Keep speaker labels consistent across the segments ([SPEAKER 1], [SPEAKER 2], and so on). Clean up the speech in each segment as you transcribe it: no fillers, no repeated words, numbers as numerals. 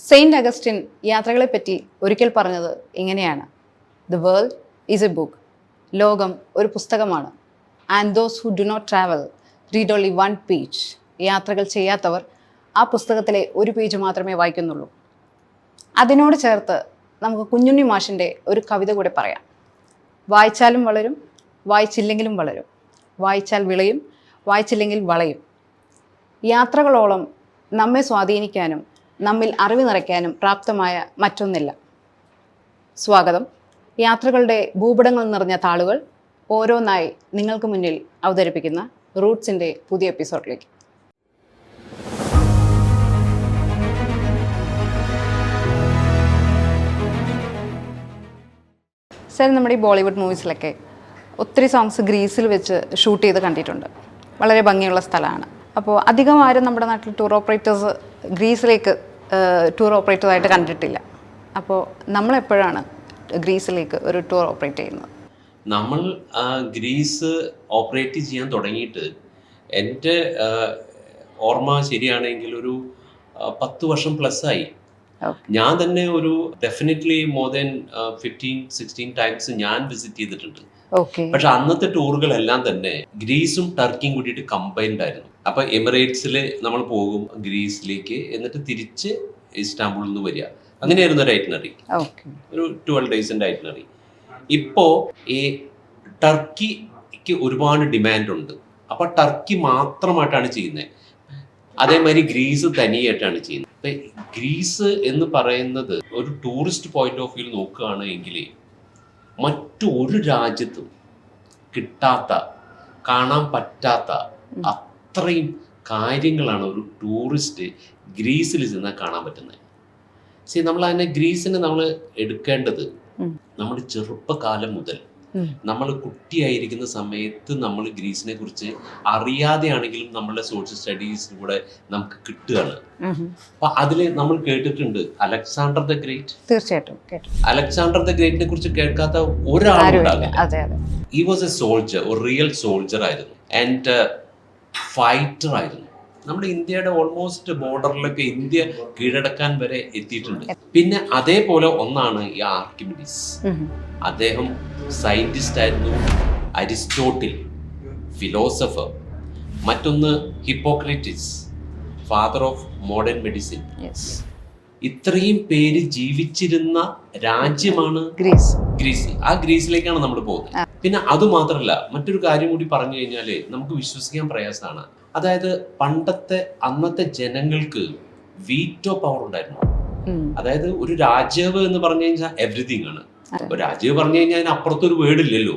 [SPEAKER 1] Saint Augustine യാത്രകളെപ്പറ്റി ഒരിക്കൽ പറഞ്ഞത് ഇങ്ങനെയാണ്: the world is a book. ലോകം ഒരു പുസ്തകമാണ്. And those who do not travel read only one page. യാത്രകൾ ചെയ്യാത്തവർ ആ പുസ്തകത്തിലെ ഒരു പേജ് മാത്രമേ വായിക്കുന്നുള്ളൂ. അതിനോട് ചേർത്ത് നമുക്ക് കുഞ്ഞുണ്ണി മാഷിൻ്റെ ഒരു കവിത കൂടെ പറയാം. വായിച്ചാലും വളരും, വായിച്ചില്ലെങ്കിലും വളരും. വായിച്ചാൽ വിളയും, വായിച്ചില്ലെങ്കിൽ വളയും. യാത്രകളോളം നമ്മെ സ്വാധീനിക്കാനും നമ്മിൽ അറിവ് നിറയ്ക്കാനും പ്രാപ്തമായ മറ്റൊന്നില്ല. സ്വാഗതം. യാത്രകളുടെ ഭൂപടങ്ങൾ നിറഞ്ഞ താളുകൾ ഓരോന്നായി നിങ്ങൾക്ക് മുന്നിൽ അവതരിപ്പിക്കുന്ന റൂട്ട്സിൻ്റെ പുതിയ എപ്പിസോഡിലേക്ക്. സർ, നമ്മുടെ ഈ ബോളിവുഡ് മൂവീസിലൊക്കെ ഒത്തിരി സോങ്സ് ഗ്രീസിൽ വെച്ച് ഷൂട്ട് ചെയ്ത് കണ്ടിട്ടുണ്ട്. വളരെ ഭംഗിയുള്ള സ്ഥലമാണ്. അപ്പോൾ അധികം ആരും നമ്മുടെ നാട്ടിൽ ടൂർ ഓപ്പറേറ്റേഴ്സ് ഗ്രീസിലേക്ക് ടൂർ ഓപ്പറേറ്ററായിട്ട് കണ്ടിട്ടില്ല. അപ്പോൾ നമ്മളെപ്പോഴാണ് ഗ്രീസിലേക്ക് ഒരു ടൂർ ഓപ്പറേറ്റ് ചെയ്യുന്നത്?
[SPEAKER 2] നമ്മൾ ഗ്രീസ് ഓപ്പറേറ്റ് ചെയ്യാൻ തുടങ്ങിയിട്ട് എൻ്റെ ഓർമ്മ ശരിയാണെങ്കിൽ ഒരു 10 വർഷം പ്ലസ് ആയി. ഞാൻ തന്നെ ഒരു ഡെഫിനറ്റ്ലി മോർ ദാൻ 15-16 ടൈംസ് ഞാൻ വിസിറ്റ് ചെയ്തിട്ടുണ്ട്. പക്ഷെ അന്നത്തെ ടൂറുകളെല്ലാം തന്നെ ഗ്രീസും ടർക്കിയും കൂടിയിട്ട് കമ്പൈൻഡ് ആയിരുന്നു. അപ്പൊ എമിറേറ്റ്സിൽ നമ്മൾ പോകും ഗ്രീസിലേക്ക്, എന്നിട്ട് തിരിച്ച് ഇസ്താംബുളിൽ നിന്ന് വരിക. അങ്ങനെയായിരുന്നു ഒരു ഐറ്റിനറി, ഒരു 12 ഡേയ്സിന്റെ ഐറ്റിനറി. ഇപ്പോ ഈ ടർക്കിക്ക് ഒരുപാട് ഡിമാൻഡ് ഉണ്ട്. അപ്പൊ ടർക്കി മാത്രമായിട്ടാണ് ചെയ്യുന്നത്. അതേമാതിരി ഗ്രീസ് തനിയായിട്ടാണ് ചെയ്യുന്നത്. ഗ്രീസ് എന്ന് പറയുന്നത് ഒരു ടൂറിസ്റ്റ് പോയിന്റ് ഓഫ് വ്യൂ നോക്കുകയാണ് എങ്കിൽ മറ്റു ഒരു രാജ്യത്തും കിട്ടാത്ത, കാണാൻ പറ്റാത്ത അത്രയും കാര്യങ്ങളാണ് ഒരു ടൂറിസ്റ്റ് ഗ്രീസിൽ ചെന്നാൽ കാണാൻ പറ്റുന്നത്. ശരി, നമ്മൾ അതിനെ ഗ്രീസിനെ നമ്മൾ എടുക്കേണ്ടത് നമ്മുടെ ചെറുപ്പകാലം മുതൽ, നമ്മൾ കുട്ടിയായിരിക്കുന്ന സമയത്ത് നമ്മൾ ഗ്രീസിനെ കുറിച്ച് അറിയാതെയാണെങ്കിലും നമ്മളുടെ സോഷ്യൽ സ്റ്റഡീസിലൂടെ നമുക്ക് കിട്ടുകയാണ്. അപ്പൊ അതില് നമ്മൾ കേട്ടിട്ടുണ്ട് അലക്സാണ്ടർ ദ ഗ്രേറ്റ്.
[SPEAKER 1] തീർച്ചയായിട്ടും
[SPEAKER 2] അലക്സാണ്ടർ ദ ഗ്രേറ്റിനെ കുറിച്ച് കേൾക്കാത്ത ഒരാളുണ്ടാകില്ല. ഹി വാസ് എ സോൾജർ, ഒരു റിയൽ സോൾജർ ആയിരുന്നു, ആൻഡ് ഫൈറ്റർ ആയിരുന്നു. നമ്മുടെ ഇന്ത്യയുടെ ഓൾമോസ്റ്റ് ബോർഡറിലൊക്കെ ഇന്ത്യ കീഴടക്കാൻ വരെ എത്തിയിട്ടുണ്ട്. പിന്നെ അതേപോലെ ഒന്നാണ് ഈ ആർക്കിമിഡീസ്. അദ്ദേഹം സയന്റിസ്റ്റ് ആയിരുന്നു. Aristotle, philosopher. മറ്റൊന്ന് ഹിപ്പോക്രറ്റിസ്, ഫാദർ ഓഫ് മോഡേൺ മെഡിസിൻ. ഇത്രയും പേര് ജീവിച്ചിരുന്ന രാജ്യമാണ് ഗ്രീസ്. ആ ഗ്രീസിലേക്കാണ് നമ്മൾ പോകുന്നത്. പിന്നെ അതുമാത്രമല്ല, മറ്റൊരു കാര്യം കൂടി പറഞ്ഞു കഴിഞ്ഞാല് നമുക്ക് വിശ്വസിക്കാൻ പ്രയാസമാണ്. അതായത് അന്നത്തെ ജനങ്ങൾക്ക് വീറ്റോ പവർ ഉണ്ടായിരുന്നു. അതായത് ഒരു രാജാവ് എന്ന് പറഞ്ഞു കഴിഞ്ഞാൽ എവറിഥിങ് ആണ്. ഒരു രാജാവ് പറഞ്ഞു കഴിഞ്ഞാൽ അതിന് അപ്പുറത്തൊരു വേർഡില്ലല്ലോ.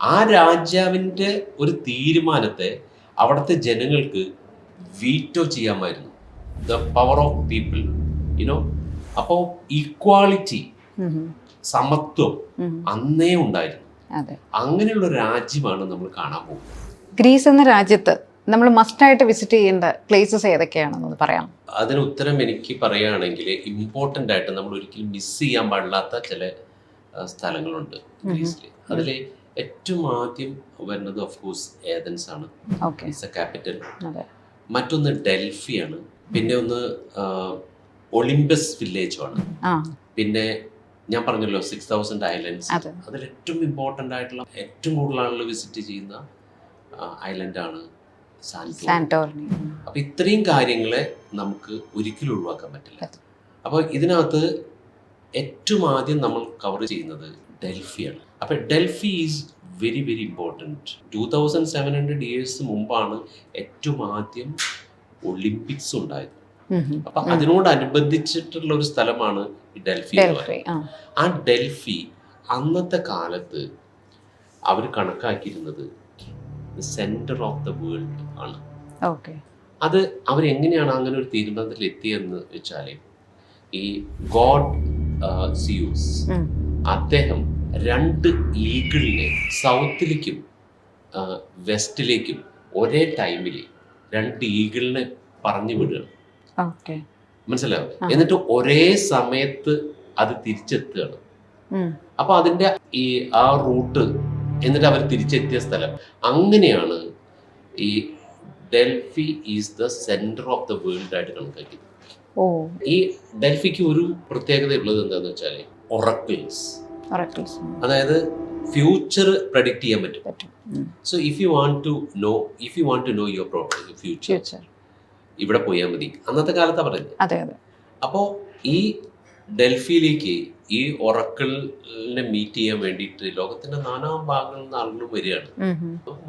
[SPEAKER 2] ആ രാജാവിന്റെ ഒരു തീരുമാനത്തെ അവിടുത്തെ ജനങ്ങൾക്ക് വീറ്റോ ചെയ്യാമായിരുന്നു. The power of people, you know. അപ്പോൾ ഈക്വാളിറ്റി, സമത്വം അന്നേ ഉണ്ടായിരുന്നു. അങ്ങനെയുള്ള രാജ്യമാണ് നമ്മൾ കാണാൻ പോകുന്നത്.
[SPEAKER 1] ഗ്രീസ് എന്ന രാജ്യത്ത് നമ്മൾ മസ്റ്റായിട്ട് വിസിറ്റ് ചെയ്യേണ്ട പ്ലേസസ് ഏതൊക്കെയാണെന്ന് പറയാം.
[SPEAKER 2] അതിന് ഉത്തരം എനിക്ക് പറയുകയാണെങ്കിൽ ഇമ്പോർട്ടൻ്റ് ആയിട്ട് നമ്മൾ ഒരിക്കലും മിസ് ചെയ്യാൻ പാടില്ലാത്ത ചില സ്ഥലങ്ങളുണ്ട് ഗ്രീസിൽ. അതിൽ ഏറ്റവും ആദ്യം വരുന്നത് ഓഫ് കോഴ്സ് ഏതൻസ് ആണ്, ക്യാപിറ്റൽ. മറ്റൊന്ന് ഡൽഹിയാണ്. പിന്നെ ഒന്ന് ഒളിമ്പസ് വില്ലേജ് ആണ്. പിന്നെ ഞാൻ പറഞ്ഞല്ലോ 6000 ഐലൻഡ്സ്. അതിൽ ഏറ്റവും ഇമ്പോർട്ടൻ്റ് ആയിട്ടുള്ള, ഏറ്റവും കൂടുതൽ ആളുകൾ വിസിറ്റ് ചെയ്യുന്ന ഐലൻഡാണ് സാന്റോറിനി. അപ്പൊ ഇത്രയും കാര്യങ്ങളെ നമുക്ക് ഒരിക്കലും ഒഴിവാക്കാൻ പറ്റില്ല. അപ്പോൾ ഇതിനകത്ത് ഏറ്റവും ആദ്യം നമ്മൾ കവർ ചെയ്യുന്നത് ഡൽഹിയാണ്. അപ്പൊ Delhi is very very important. 2700 years മുമ്പാണ് ഏറ്റവും ആദ്യം ഒളിമ്പിക്സ് ഉണ്ടായത്. അപ്പൊ അതിനോടനുബന്ധിച്ചിട്ടുള്ള ഒരു സ്ഥലമാണ് ഈ ഡൽഹി. ആ ഡൽഹി അന്നത്തെ കാലത്ത് അവർ കണക്കാക്കിയിരുന്നത് സെന്റർ ഓഫ് ദ വേൾഡ് ആണ്. അത് അവരെങ്ങനെയാണ് അങ്ങനെ ഒരു തീരുമാനത്തിൽ എത്തിയെന്ന് വെച്ചാൽ, ഈ ഗോഡ് സിയൂസ് അദ്ദേഹം 2 ഈഗിളിനെ സൗത്തിലേക്കും വെസ്റ്റിലേക്കും ഒരേ ടൈമിൽ 2 ഈഗിളിനെ പറഞ്ഞു വിടുകയാണ്. മനസ്സിലാവും. എന്നിട്ട് ഒരേ സമയത്ത് അത് തിരിച്ചെത്തുകയാണ്. അപ്പൊ അതിന്റെ ആ റൂട്ട്, എന്നിട്ട് അവർ തിരിച്ചെത്തിയ സ്ഥലം, അങ്ങനെയാണ് ഈ Delhi is the centre of the world ആയിട്ട് കണക്കാക്കിയത്.
[SPEAKER 1] ഓ,
[SPEAKER 2] ഈ ഡെൽഫിക്ക് ഒരു പ്രത്യേകത ഉള്ളത് എന്താണെന്ന് വെച്ചാൽ ഒറക്കിൾസ്,
[SPEAKER 1] ഒറക്കിൾസ്
[SPEAKER 2] അതായത് ഫ്യൂച്ചർ പ്രഡിക്റ്റ് ചെയ്യാൻ പറ്റും.
[SPEAKER 1] പറ്റും.
[SPEAKER 2] So if you want to know your future,
[SPEAKER 1] future.
[SPEAKER 2] ഇവിടെ പോയാൽ മതി. അന്നത്തെ കാലത്താണ് പറയുന്നത്.
[SPEAKER 1] അതെ അതെ.
[SPEAKER 2] അപ്പോൾ ഈ ഡൽഹിയിലേക്ക് ഈ ഒറക്കിളിനെ മീറ്റ് ചെയ്യാൻ വേണ്ടിയിട്ട് ലോകത്തിന്റെ നാനാ ഭാഗങ്ങളിൽ നിന്ന് ആളുകൾ വരികയാണ്.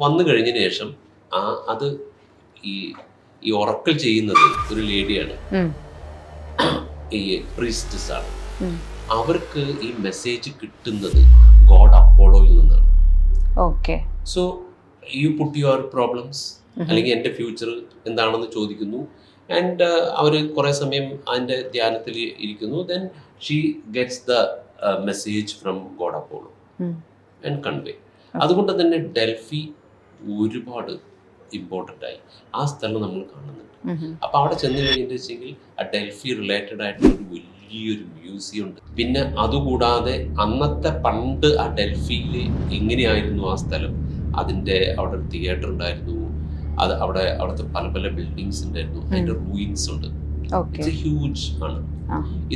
[SPEAKER 2] വന്നു കഴിഞ്ഞതിന് ശേഷം അത് ഈ ഒറക്കിൾ ചെയ്യുന്നത് ഒരു ലേഡിയാണ്, ഈ പ്രീസ്റ്റസ് ആണ്. അവർക്ക് ഈ മെസ്സേജ് കിട്ടുന്നത് ഗോഡ് അപ്പോളോയിൽ നിന്നാണ്.
[SPEAKER 1] Okay.
[SPEAKER 2] So you put your problems, അല്ലെങ്കിൽ എൻ്റെ ഫ്യൂച്ചർ എന്താണെന്ന് ചോദിക്കുന്നു. ആൻഡ് അവർ കുറേ സമയം അതിൻ്റെ ധ്യാനത്തിൽ ഇരിക്കുന്നു. Then she gets the message from God Apollo and convey. അതുകൊണ്ട് തന്നെ ഡൽഹി ഒരുപാട് ഇമ്പോർട്ടൻ്റ് ആയി. ആ സ്ഥലം നമ്മൾ കാണുന്നുണ്ട്. അപ്പോൾ അവിടെ ചെന്ന് കഴിഞ്ഞിട്ട് വെച്ചെങ്കിൽ ആ ഡൽഹി റിലേറ്റഡ് ആയിട്ടുള്ള ഒരു വലിയൊരു മ്യൂസിയം ഉണ്ട്. പിന്നെ അതുകൂടാതെ അന്നത്തെ പണ്ട് ആ ഡൽഹിയിൽ എങ്ങനെയായിരുന്നു ആ സ്ഥലം, അതിൻ്റെ അവിടെ ഒരു തിയേറ്റർ ഉണ്ടായിരുന്നു, അവിടുത്തെ പല പല ബിൽഡിങ്സ് ഉണ്ടായിരുന്നു, അതിന്റെ റൂയിൻസ് ഉണ്ട്. ഇറ്റ്സ് ഹ്യൂജ് ആണ്.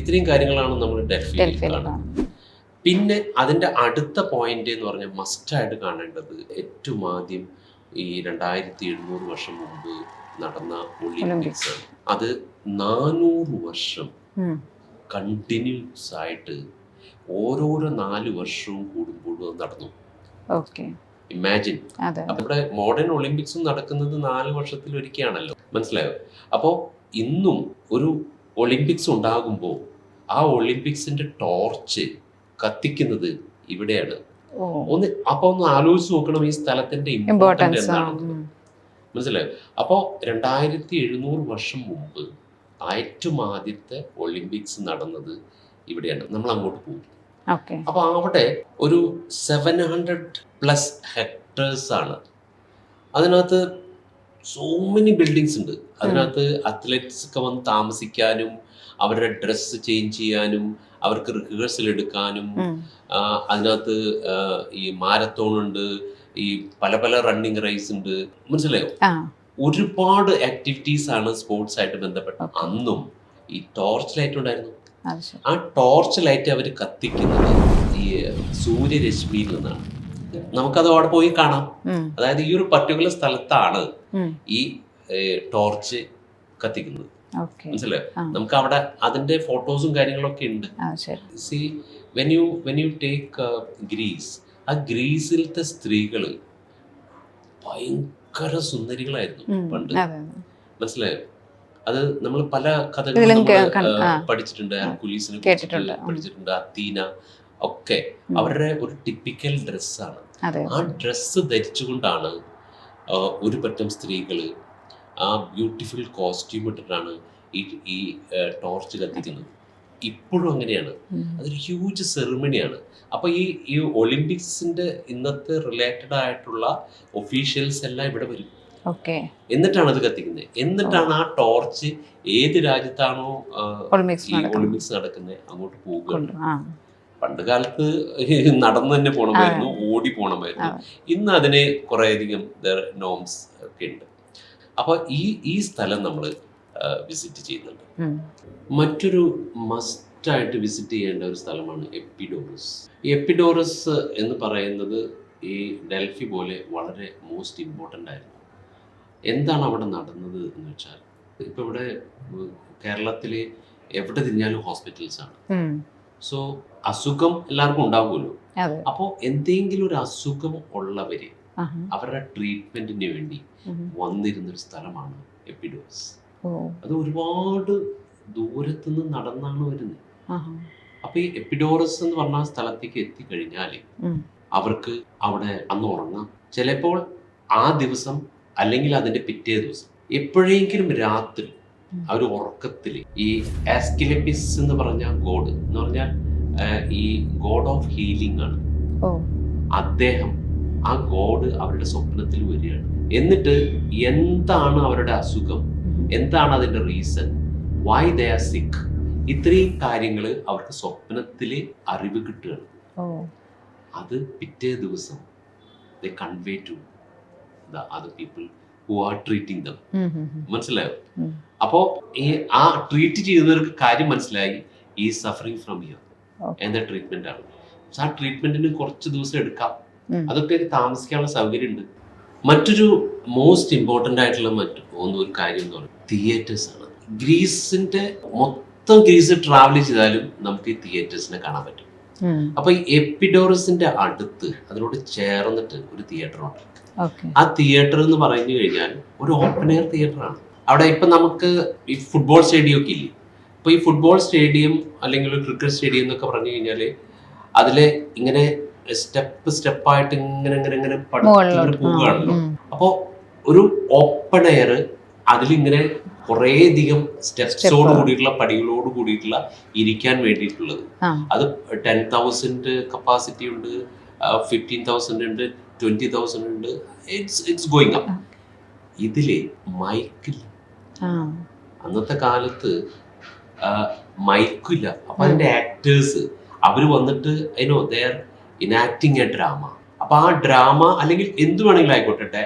[SPEAKER 2] ഇത്രയും കാര്യങ്ങളാണ് നമ്മൾ ഡൽഹിയിൽ കാണുന്നത്. പിന്നെ അതിന്റെ അടുത്ത പോയിന്റ് എന്ന് പറഞ്ഞാൽ മസ്റ്റായിട്ട് കാണേണ്ടത് ഏറ്റവും ആദ്യം ഈ 2700 വർഷം മുമ്പ് നടന്ന ഒളിമ്പിക്സ് ആണ്. അത് 400 വർഷം കണ്ടിന്യൂസ് ആയിട്ട് ഓരോരോ 4 വർഷവും കൂടുമ്പോഴും നടന്നു. ഇമാജിൻ. അപ്പൊ ഇവിടെ മോഡേൺ ഒളിമ്പിക്സും നടക്കുന്നത് 4 വർഷത്തിൽ ഒരിക്കലാണല്ലോ, മനസ്സിലായോ? അപ്പോൾ ഇന്നും ഒരു ഒളിമ്പിക്സ് ഉണ്ടാകുമ്പോൾ ആ ഒളിമ്പിക്സിന്റെ ടോർച്ച് കത്തിക്കുന്നത് ഇവിടെയാണ്. ഒന്ന് ആലോചിച്ച് നോക്കണം ഈ സ്ഥലത്തിന്റെ ഇമ്പോർട്ടൻസ് എന്താണെന്ന്, മനസ്സിലായോ? അപ്പോൾ 2700 വർഷം മുമ്പ് ഏറ്റവും ആദ്യത്തെ ഒളിമ്പിക്സ് നടന്നത് ഇവിടെയാണ്. നമ്മൾ അങ്ങോട്ട് പോകും. അപ്പൊ അവിടെ ഒരു 700+ ഹെക്ടേഴ്സ് ആണ്. അതിനകത്ത് സോ മെനി ബിൽഡിങ്സ് ഉണ്ട്. അതിനകത്ത് അത്ലറ്റ്സ് ഒക്കെ വന്ന് താമസിക്കാനും അവരുടെ ഡ്രസ്സ് ചേഞ്ച് ചെയ്യാനും അവർക്ക് റിഹേഴ്സൽ എടുക്കാനും, അതിനകത്ത് ഈ മാരത്തോൺ ഉണ്ട്, ഈ പല പല റണ്ണിങ് റേസ് ഉണ്ട്, മനസ്സിലായോ? ഒരുപാട് ആക്ടിവിറ്റീസ് ആണ് സ്പോർട്സ് ആയിട്ട് ബന്ധപ്പെട്ട്. അന്നും ഈ ടോർച്ച് ലൈറ്റ് ഉണ്ടായിരുന്നു. ആ ടോർച്ച് ലൈറ്റ് അവർ കത്തിക്കുന്നത് ഈ സൂര്യരശ്മിയിൽ നിന്നാണ്. നമുക്കത് അവിടെ പോയി കാണാം. അതായത് ഈ ഒരു പർട്ടിക്കുലർ സ്ഥലത്താണ് ഈ ടോർച്ച് കത്തിക്കുന്നത്, മനസ്സിലായോ? നമുക്ക് അവിടെ അതിന്റെ ഫോട്ടോസും കാര്യങ്ങളൊക്കെ ഉണ്ട്. See when you take Greece, ആ ഗ്രീസിലത്തെ സ്ത്രീകള് ഭയങ്കര സുന്ദരികളായിരുന്നു പണ്ട്, മനസ്സിലായോ? അത് നമ്മൾ പല കഥകളും പഠിച്ചിട്ടുണ്ട്. ഹെർക്കുലീസിനെ പഠിച്ചിട്ടുണ്ട്, അത്തീന ഒക്കെ. അവരുടെ ഒരു ടിപ്പിക്കൽ ഡ്രസ്സാണ്. ആ ഡ്രസ്സ് ധരിച്ചുകൊണ്ടാണ് ഒരു പറ്റം സ്ത്രീകള് ആ ബ്യൂട്ടിഫുൾ കോസ്റ്റ്യൂം ഇട്ടിട്ടാണ് ഈ ടോർച്ച് കത്തിക്കുന്നത്. ഇപ്പോഴും അങ്ങനെയാണ്. അതൊരു ഹ്യൂജ് സെറിമണിയാണ്. അപ്പൊ ഈ ഒളിമ്പിക്സിന്റെ ഇന്നത്തെ റിലേറ്റഡ് ആയിട്ടുള്ള ഒഫീഷ്യൽസ് എല്ലാം ഇവിടെ വരും. എന്നിട്ടാണ് അത് കത്തിക്കുന്നത്. എന്നിട്ടാണ് ആ ടോർച്ച് ഏത് രാജ്യത്താണോ ഈ ഒളിമ്പിക്സ് നടക്കുന്നത് അങ്ങോട്ട് പോകുകയാണ്. പണ്ട് കാലത്ത് നടന്നു തന്നെ പോകണമായിരുന്നു, ഓടി പോകണമായിരുന്നു. ഇന്ന് അതിന് കുറേയധികം നോംസ് ഒക്കെ ഉണ്ട്. അപ്പൊ ഈ സ്ഥലം നമ്മൾ വിസിറ്റ് ചെയ്യുന്നുണ്ട്. മറ്റൊരു മസ്റ്റായിട്ട് വിസിറ്റ് ചെയ്യേണ്ട ഒരു സ്ഥലമാണ് എപ്പിഡോറസ്. ഈ എപ്പിഡോറസ് എന്ന് പറയുന്നത് ഈ ഡൽഹി പോലെ വളരെ മോസ്റ്റ് ഇമ്പോർട്ടൻ്റ് ആയിരുന്നു. എന്താണ് അവിടെ നടന്നത് എന്ന് വെച്ചാൽ, ഇപ്പൊ ഇവിടെ കേരളത്തിൽ എവിടെ തിരിഞ്ഞാലും ഹോസ്പിറ്റൽസ് ആണ്. സോ അസുഖം എല്ലാവർക്കും ഉണ്ടാവുമല്ലോ. അപ്പോൾ എന്തെങ്കിലും ഒരു അസുഖം ഉള്ളവര് അവരുടെ ട്രീറ്റ്മെന്റിന് വേണ്ടി വന്നിരുന്നൊരു സ്ഥലമാണ് എപ്പിഡോറസ്. അത് ഒരുപാട് ദൂരത്തുനിന്ന് നടന്നാണ് വരുന്നത്. അപ്പൊ ഈ എപ്പിഡോറസ് എന്ന് പറഞ്ഞ സ്ഥലത്തേക്ക് എത്തിക്കഴിഞ്ഞാല് അവർക്ക് അവിടെ അന്ന് ഉറങ്ങാം. ചിലപ്പോൾ ആ ദിവസം അല്ലെങ്കിൽ അതിന്റെ പിറ്റേ ദിവസം എപ്പോഴെങ്കിലും രാത്രി ആ ഒരു ഉറക്കത്തിൽ ഈ ആസ്കിലപ്പിസ് എന്ന് പറഞ്ഞ ഗോഡ് എന്ന് പറഞ്ഞാൽ ഈ ഗോഡ് ഓഫ് ഹീലിംഗ് ആണ്. അദ്ദേഹം ആ ഗോഡ് അവരുടെ സ്വപ്നത്തിൽ വരികയാണ്. എന്നിട്ട് എന്താണ് അവരുടെ അസുഖം, എന്താണ് അതിന്റെ റീസൺ, വൈ ദേ ആർ സിക്ക്, ഇത്രയും കാര്യങ്ങൾ അവർക്ക് സ്വപ്നത്തിൽ അറിവ് കിട്ടുകയാണ്. അത് പിറ്റേ ദിവസം they convey to the other people who are treating dum. മനസ്സിലായോ? അപ്പോൾ ഈ ആ ട്രീറ്റ് ചെയ്യുന്നവർക്ക് കാര്യം മനസ്സിലായി ഈ സഫറിങ് ഫ്രം ഹിയർ എന്താ ട്രീറ്റ്മെന്റ് ആണ്. ആ ട്രീറ്റ്മെന്റിന് കുറച്ച് ദിവസം എടുക്കാം, അതൊക്കെ താമസിക്കാനുള്ള സൗകര്യമുണ്ട്. മറ്റൊരു മോസ്റ്റ് ഇമ്പോർട്ടൻ്റ് ആയിട്ടുള്ള ഒരു കാര്യം എന്ന് പറയുന്നത് തിയേറ്റേഴ്സ് ആണ്. മൊത്തം ഗ്രീസ് ട്രാവൽ ചെയ്താലും നമുക്ക് ഈ തിയേറ്റേഴ്സിനെ കാണാൻ പറ്റും. അപ്പൊ ഈ എപ്പിഡോറസിന്റെ അടുത്ത് അതിനോട് ചേർന്നിട്ട് ഒരു തിയേറ്റർ ഉണ്ട്. ആ തിയേറ്റർ എന്ന് പറഞ്ഞു കഴിഞ്ഞാൽ ഒരു ഓപ്പൺ എയർ തിയേറ്റർ ആണ്. അവിടെ ഇപ്പൊ നമുക്ക് ഈ ഫുട്ബോൾ സ്റ്റേഡിയം ഒക്കെ ഇല്ലേ, ഇപ്പൊ ഈ ഫുട്ബോൾ സ്റ്റേഡിയം അല്ലെങ്കിൽ ഒരു ക്രിക്കറ്റ് സ്റ്റേഡിയം എന്നൊക്കെ പറഞ്ഞു കഴിഞ്ഞാല് അതില് ഇങ്ങനെ സ്റ്റെപ്പായിട്ട് ഇങ്ങനെ ഇങ്ങനെ ഇങ്ങനെ പോവുകയാണല്ലോ. അപ്പോ ഒരു ഓപ്പൺ എയർ അതിലിങ്ങനെ കുറേയധികം സ്റ്റെപ്സോട് കൂടിയിട്ടുള്ള പടികളോട് കൂടിയിട്ടുള്ള ഇരിക്കാൻ വേണ്ടിയിട്ടുള്ളത്. അത് 10,000 കപ്പാസിറ്റി ഉണ്ട്, 15,000 ഉണ്ട്, 20,000 ഉണ്ട്. It's going up. ഇതില് മൈക്കില്ല. അന്നത്തെ കാലത്ത് മൈക്കില്ല. അപ്പൊ അതിന്റെ ആക്ടേഴ്സ് അവര് വന്നിട്ട് ഇനാക്ടിങ് എ ഡ്രാമ. അപ്പൊ ആ ഡ്രാമ അല്ലെങ്കിൽ എന്ത് വേണമെങ്കിലും ആയിക്കോട്ടെ,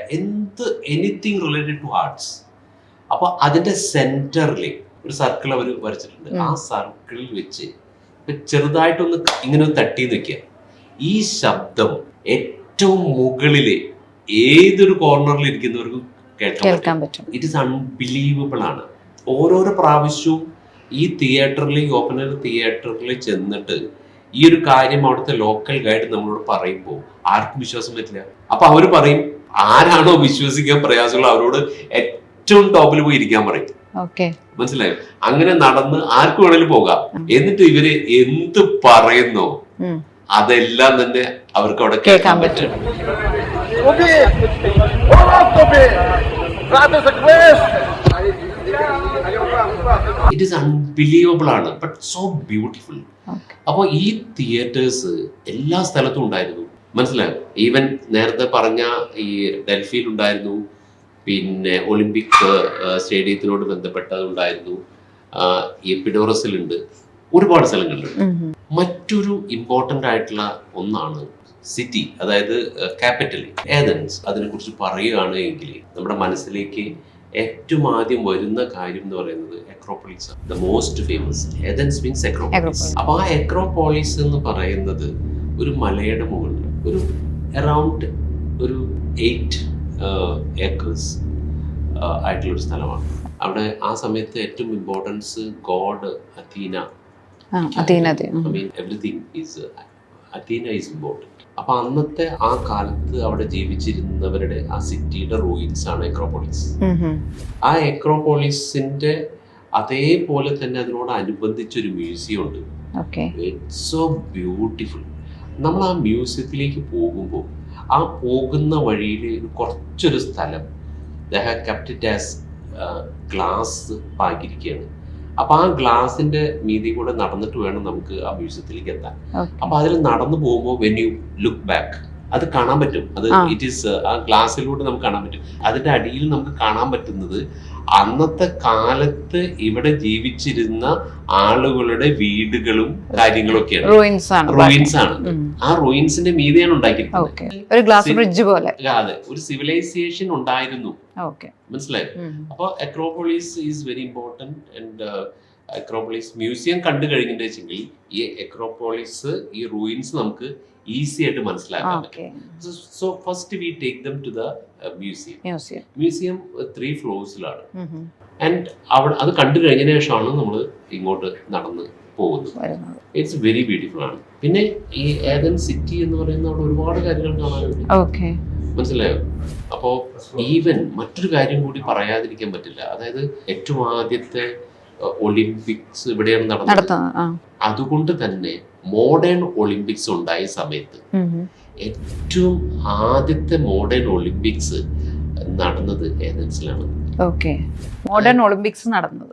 [SPEAKER 2] എനിത്തിങ് റിലേറ്റഡ് ടു ആർട്സ്. അപ്പൊ അതിന്റെ സെന്ററിൽ ഒരു സർക്കിൾ അവർ വരച്ചിട്ടുണ്ട്. ആ സർക്കിളിൽ വെച്ച് ചെറുതായിട്ടൊന്ന് ഇങ്ങനെ തട്ടി നിൽക്കുക. ഈ ശബ്ദം ഏറ്റവും മുകളില് ഏതൊരു കോർണറിൽ ഇരിക്കുന്നവർക്കും കേൾക്കാൻ പറ്റും. ഇറ്റ് ഈസ് അൺബിലീവബിൾ ആണ്. ഓരോരോ പ്രാവശ്യവും ഈ തിയേറ്ററിൽ, ഈ ഓപ്പൺ എയർ തിയേറ്ററിൽ ചെന്നിട്ട് ഈ ഒരു കാര്യം അവിടുത്തെ ലോക്കൽ ഗൈഡ് നമ്മളോട് പറയുമ്പോൾ ആർക്കും വിശ്വാസം പറ്റില്ല. അപ്പൊ അവര് പറയും, ആരാണോ വിശ്വസിക്കാൻ പ്രയാസമുള്ള അവരോട് ഏറ്റവും ടോപ്പിൽ പോയി ഇരിക്കാൻ പറയും. മനസ്സിലായോ? അങ്ങനെ നടന്ന് ആർക്ക് വേണേലും പോകാം. എന്നിട്ട് ഇവര് എന്ത് പറയുന്നോ അതെല്ലാം തന്നെ അവർക്ക് അവിടെ കേൾക്കാൻ പറ്റും. ഇറ്റ് ഈസ് അൺബിലീവബിൾ ആണ്, ബട്ട് സോ ബ്യൂട്ടിഫുൾ. അപ്പോൾ ഈ തിയേറ്റേഴ്സ് എല്ലാ സ്ഥലത്തും ഉണ്ടായിരുന്നു. മനസ്സിലായോ? ഈവൻ നേരത്തെ പറഞ്ഞ ഈ ഡൽഹിയിൽ ഉണ്ടായിരുന്നു, പിന്നെ ഒളിമ്പിക് സ്റ്റേഡിയത്തിനോട് ബന്ധപ്പെട്ടതുണ്ടായിരുന്നു, എപ്പിഡോറസിലുണ്ട്, ഒരുപാട് സ്ഥലങ്ങളിലുണ്ട്. മറ്റൊരു ഇമ്പോർട്ടൻ്റ് ആയിട്ടുള്ള ഒന്നാണ് സിറ്റി, അതായത് ക്യാപിറ്റൽ ഏതൻസ്. അതിനെക്കുറിച്ച് പറയുകയാണ് എങ്കിൽ നമ്മുടെ മനസ്സിലേക്ക് ഏറ്റവും ആദ്യം വരുന്ന കാര്യം എന്ന് പറയുന്നത് അക്രോപോളിസ് ആണ്. The most famous Athens means acropolis. അപ്പൊ ആ അക്രോപോളിസ് എന്ന് പറയുന്നത് ഒരു മലയുടെ മുകളിൽ ഒരു അറൌണ്ട് ഒരു 8 ഏക്കേഴ്സ് ആയിട്ടുള്ളൊരു സ്ഥലമാണ്. അവിടെ ആ സമയത്ത് ഏറ്റവും importance God Athena. Everything is Athena is important. അപ്പൊ അന്നത്തെ ആ കാലത്ത് അവിടെ ജീവിച്ചിരുന്നവരുടെ ആ സിറ്റിയുടെ റൂയിൻസ് ആണ് അക്രോപോളിസ്. ആ അക്രോപോളിസിന്റെ അതേപോലെ തന്നെ അതിനോട് അനുബന്ധിച്ചൊരു മ്യൂസിയം ഉണ്ട്. It's so beautiful. നമ്മൾ ആ മ്യൂസിയത്തിലേക്ക് പോകുമ്പോൾ ആ പോകുന്ന വഴിയിൽ കുറച്ചൊരു സ്ഥലം ഗ്ലാസ് പാകിയിരിക്കുകയാണ്. അപ്പൊ ആ ഗ്ലാസിന്റെ മീതി കൂടെ നടന്നിട്ട് വേണം നമുക്ക് ആ മ്യൂസിയത്തിലേക്ക് എത്താൻ. അപ്പൊ അതിൽ നടന്നു പോകുമ്പോൾ വെൻ യു ലുക്ക് ബാക്ക് അത് കാണാൻ പറ്റും. അത് ഇറ്റ് ഈസ് ആ ഗ്ലാസ്സിലൂടെ നമുക്ക് കാണാൻ പറ്റും. അതിന്റെ അടിയിൽ നമുക്ക് കാണാൻ പറ്റുന്നത് അന്നത്തെ കാലത്ത് ഇവിടെ ജീവിച്ചിരുന്ന ആളുകളുടെ വീടുകളും കാര്യങ്ങളൊക്കെയാണ്. റൂയിൻസ് ആണ്. ആ റൂയിൻസിന്റെ മീതെയാണ് ഉണ്ടാക്കിയിരിക്കുന്നത്. അതെ, ഒരു സിവിലൈസേഷൻ ഉണ്ടായിരുന്നു. മനസ്സിലായോ? അപ്പൊ acropolis is very important. And acropolis museum കണ്ടു കഴിഞ്ഞിട്ടുണ്ടെങ്കിൽ ഈ അക്രോപോളിസ്, ഈ റൂയിൻസ് നമുക്ക് ഈസി ആയിട്ട് മനസ്സിലാക്കാൻ പറ്റും. So first we take them to the museum 3 ഫ്ലോർസിലാണ്. ആൻഡ് അവിടെ അത് കണ്ടു കഴിഞ്ഞതിന് ശേഷമാണ് നമ്മൾ ഇങ്ങോട്ട് നടന്ന് പോകുന്നത്. ഇറ്റ്സ് വെരി ബ്യൂട്ടിഫുൾ ആണ്. പിന്നെ ഈ ഏതൻ സിറ്റി എന്ന് പറയുന്ന അവിടെ ഒരുപാട് കാര്യങ്ങൾ കാണാനുണ്ട്. മനസ്സിലായോ? അപ്പോ ഈവൻ മറ്റൊരു കാര്യം കൂടി പറയാതിരിക്കാൻ പറ്റില്ല. അതായത് ഏറ്റവും ആദ്യത്തെ ഒളിമ്പിക്സ് ഇവിടെയാണ് നടന്നത്. അതുകൊണ്ട് തന്നെ മോഡേൺ ഒളിമ്പിക്സ് ഉണ്ടായ സമയത്ത് ഏറ്റവും ആദ്യത്തെ മോഡേൺ ഒളിമ്പിക്സ് നടന്നത് ഏതൻസിലാണ്.
[SPEAKER 1] മോഡേൺ ഒളിമ്പിക്സ് നടന്നത്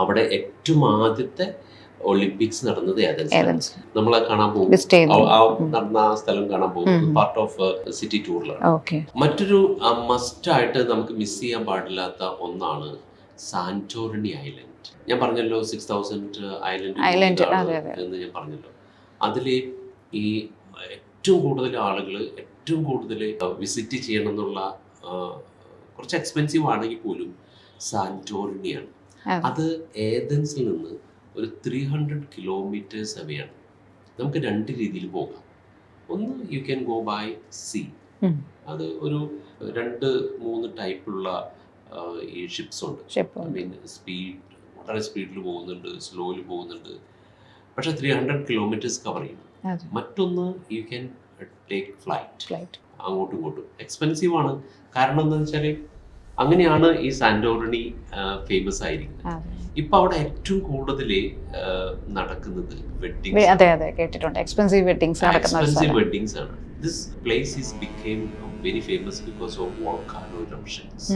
[SPEAKER 2] അവിടെ ഏറ്റവും ആദ്യത്തെ ഒളിമ്പിക്സ് നടന്നത് ഏതൻസ്. നമ്മളെ കാണാൻ പോകും, നടന്ന ആ സ്ഥലം കാണാൻ പോകും, പാർട്ട് ഓഫ് സിറ്റി ടൂറിലാണ്. മറ്റൊരു മസ്റ്റ് ആയിട്ട് നമുക്ക് മിസ് ചെയ്യാൻ പാടില്ലാത്ത ഒന്നാണ് സാന്റോറിനി ഐലൻഡ്. ഞാൻ പറഞ്ഞല്ലോ 6,000 ഐലൻഡ് എന്ന് ഞാൻ പറഞ്ഞല്ലോ. അതിൽ ഈ ഏറ്റവും കൂടുതൽ ആളുകൾ ഏറ്റവും കൂടുതൽ വിസിറ്റ് ചെയ്യണം എന്നുള്ള കുറച്ച് എക്സ്പെൻസീവ് ആണെങ്കിൽ പോലും സാന്റോറിനിയാണ്.
[SPEAKER 1] അതെ.
[SPEAKER 2] അത് ഏതൻസിൽ നിന്ന് ഒരു 300 കിലോമീറ്റേഴ്സ് അവയാണ്. നമുക്ക് രണ്ട് രീതിയിൽ പോകാം. ഒന്ന് you can go by sea. അത് ഒരു 2-3 ടൈപ്പുള്ള ഈ ഷിപ്സ് ഉണ്ട്. ഐ മീൻ വളരെ സ്പീഡിൽ പോകുന്നുണ്ട്, സ്ലോയിൽ പോകുന്നുണ്ട്. പക്ഷെ 300 കിലോമീറ്റേഴ്സ് കവർ ചെയ്യും. മറ്റൊന്ന് യു ക്യാൻ ടേക്ക് ഫ്ലൈറ്റ്. അങ്ങോട്ടും ഇങ്ങോട്ടും എക്സ്പെൻസീവ് ആണ്. കാരണം എന്താണെന്ന് വെച്ചാൽ അങ്ങനെയാണ് ഈ സാന്റോറിനി ഫേമസ് ആയിരിക്കുന്നത്. ഇപ്പൊ അവിടെ ഏറ്റവും കൂടുതൽ നടക്കുന്നത് വെഡിങ്സ്,
[SPEAKER 1] എക്സ്പെൻസീവ് വെഡിങ്സ്
[SPEAKER 2] ആണ്. This place is became very famous because of volcano eruptions.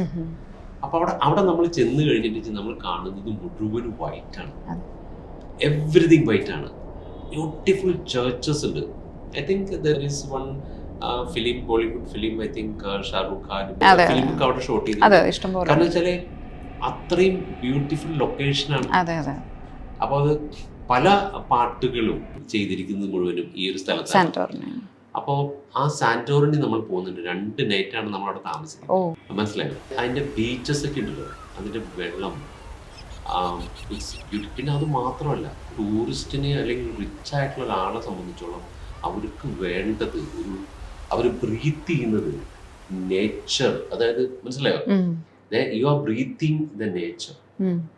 [SPEAKER 2] അപ്പൊ അവിടെ നമ്മൾ ചെന്ന് കഴിഞ്ഞിട്ട് നമ്മൾ കാണുന്നത് മുഴുവനും വൈറ്റ് ആണ്. എവറിഥിങ് വൈറ്റ് ആണ്. ബ്യൂട്ടിഫുൾ ചർച്ചസ് ഉണ്ട്. I think there is one film, Bollywood film, I think Shahrukh Khan film ഒക്കെ അവിടെ ഷൂട്ട് ചെയ്തു. കാരണം വെച്ചാല് അത്രയും ബ്യൂട്ടിഫുൾ ലൊക്കേഷനാണ്. അപ്പൊ അത് പല പാട്ടുകളും ചെയ്തിരിക്കുന്നത് മുഴുവനും ഈ ഒരു സ്ഥലത്താണ്. അപ്പോൾ ആ സാന്റോറിനി നമ്മൾ പോകുന്നുണ്ട്. 2 നൈറ്റാണ് നമ്മൾ അവിടെ താമസിക്കുന്നത്. മനസ്സിലായോ? അതിന്റെ ബീച്ചസ് ഒക്കെ ഉണ്ടല്ലോ, അതിന്റെ വെള്ളം, പിന്നെ അത് മാത്രമല്ല ടൂറിസ്റ്റിനെ അല്ലെങ്കിൽ റിച്ച് ആയിട്ടുള്ള ഒരാളെ സംബന്ധിച്ചോളം അവർക്ക് വേണ്ടത് അവർ ബ്രീത്ത് ചെയ്യുന്നത് നേച്ചർ. അതായത് മനസ്സിലായോ? You are breathing the nature.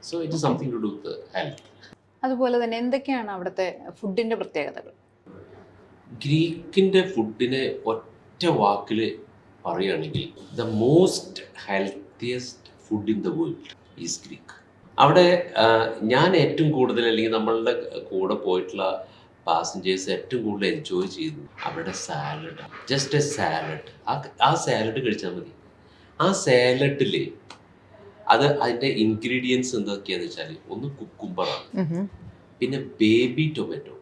[SPEAKER 2] So it is something to do with health.
[SPEAKER 1] അതുപോലെ തന്നെ എന്തൊക്കെയാണ് അവിടുത്തെ ഫുഡിന്റെ പ്രത്യേകതകൾ?
[SPEAKER 2] ഗ്രീക്കിന്റെ ഫുഡിനെ ഒറ്റ വാക്കിൽ പറയുകയാണെങ്കിൽ the most healthiest food in the world is Greek. അവിടെ ഞാൻ ഏറ്റവും കൂടുതൽ, അല്ലെങ്കിൽ നമ്മളുടെ കൂടെ പോയിട്ടുള്ള പാസഞ്ചേഴ്സ് ഏറ്റവും കൂടുതൽ എൻജോയ് ചെയ്തു അവരുടെ സാലഡ്. Just A salad. ആ സാലഡ് കഴിച്ചാൽ മതി. ആ സാലഡിൽ അതിൻ്റെ ഇൻഗ്രീഡിയൻസ് എന്തൊക്കെയാന്ന് വെച്ചാൽ, ഒന്ന് കുക്കുംബറാണ്, പിന്നെ baby tomato,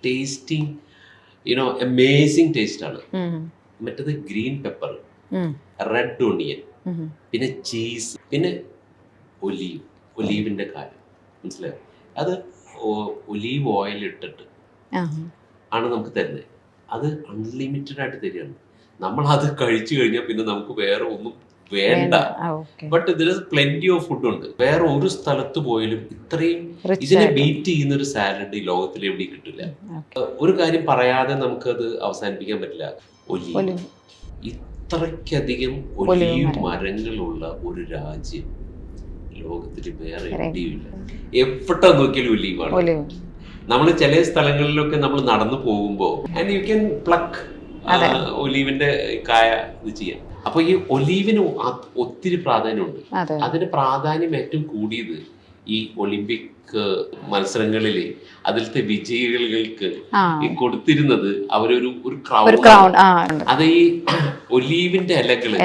[SPEAKER 2] tasting amazing taste ആണ്. മറ്റേത് ഗ്രീൻ പെപ്പർ, റെഡ് ഓണിയൻ, പിന്നെ ചീസ്, പിന്നെ ഒലീവിന്റെ കാര്യം. മനസ്സിലായോ? അത് ഒലീവ് ഓയിൽ ഇട്ടിട്ട് ആണ് നമുക്ക് തരുന്നത്. അത് അൺലിമിറ്റഡ് ആയിട്ട് തരികയാണ്. നമ്മൾ അത് കഴിച്ചു കഴിഞ്ഞാൽ പിന്നെ നമുക്ക് വേറെ ഒന്നും വേണ്ട. ബട്ട് ഇതിൽ പ്ലെന്റി ഓഫ് ഫുഡ് ഉണ്ട്. വേറെ ഒരു സ്ഥലത്ത് പോയാലും ഇത്രയും ഇതിനെ ബീറ്റ് ചെയ്യുന്ന ഒരു സാലഡ് ഈ ലോകത്തിൽ എവിടെയും കിട്ടില്ല. ഒരു കാര്യം പറയാതെ നമുക്കത് അവസാനിപ്പിക്കാൻ പറ്റില്ല. ഒലീവ്, ഇത്രയ്ക്കധികം ഒലീവ് മരങ്ങളുള്ള ഒരു രാജ്യം ലോകത്തിൽ വേറെ എവിടെയുമില്ല. എവിടെ നോക്കിയാലും ഒലീവാണ്. നമ്മൾ ചില സ്ഥലങ്ങളിലൊക്കെ നമ്മൾ നടന്നു പോകുമ്പോൾ ആൻഡ് യു ക്യാൻ പ്ലക്ക് ഒലീവിന്റെ കായ ഇത് ചെയ്യാം. അപ്പൊ ഈ ഒലീവിന് ഒത്തിരി പ്രാധാന്യമുണ്ട്. അതിന് പ്രാധാന്യം ഏറ്റവും കൂടിയത് ഈ ഒളിമ്പിക് മത്സരങ്ങളിൽ അതിലത്തെ വിജയികൾക്ക് കൊടുത്തിരുന്നത് അവരൊരു ക്രൗൺ. അത് ഈ ഒലീവിന്റെ ഇലകള്,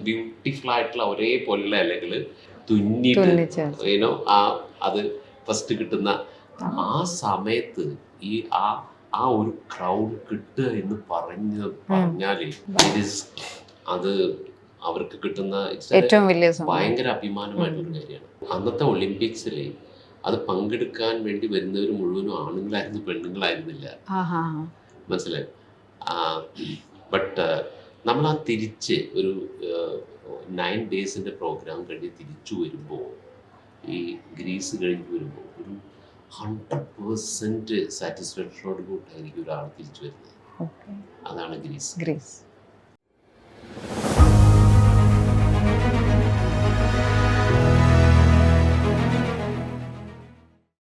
[SPEAKER 2] ബ്യൂട്ടിഫുൾ ആയിട്ടുള്ള ഒരേപോലുള്ള ഇലകള് തുന്നിട്ട് അത് ഫസ്റ്റ് കിട്ടുന്ന ആ സമയത്ത് ഈ ആ ഒരു ക്രൗൺ കിട്ടുക എന്ന് പറഞ്ഞാല് അത് അവർക്ക് കിട്ടുന്ന ഏറ്റവും വലിയ ഭയങ്കര അഭിമാനമായിട്ടുള്ള കാര്യമാണ്. അന്നത്തെ ഒളിമ്പിക്സിൽ അത് പങ്കെടുക്കാൻ വേണ്ടി വരുന്നവർ മുഴുവനും ആണുങ്ങളായിരുന്നു, പെണ്ണുങ്ങളായിരുന്നില്ല. മനസ്സിലായി? ബട്ട് നമ്മൾ ആ തിരിച്ച് ഒരു 9 ഡേയ്സിന്റെ പ്രോഗ്രാം കഴിഞ്ഞ് തിരിച്ചു വരുമ്പോൾ, ഈ ഗ്രീസ് കഴിഞ്ഞ് വരുമ്പോൾ ഒരു 100% സാറ്റിസ്ഫാക്ഷനോട് കൂട്ടായിരിക്കും ഒരാൾ തിരിച്ചു വരുന്നത്. അതാണ് ഗ്രീസ്.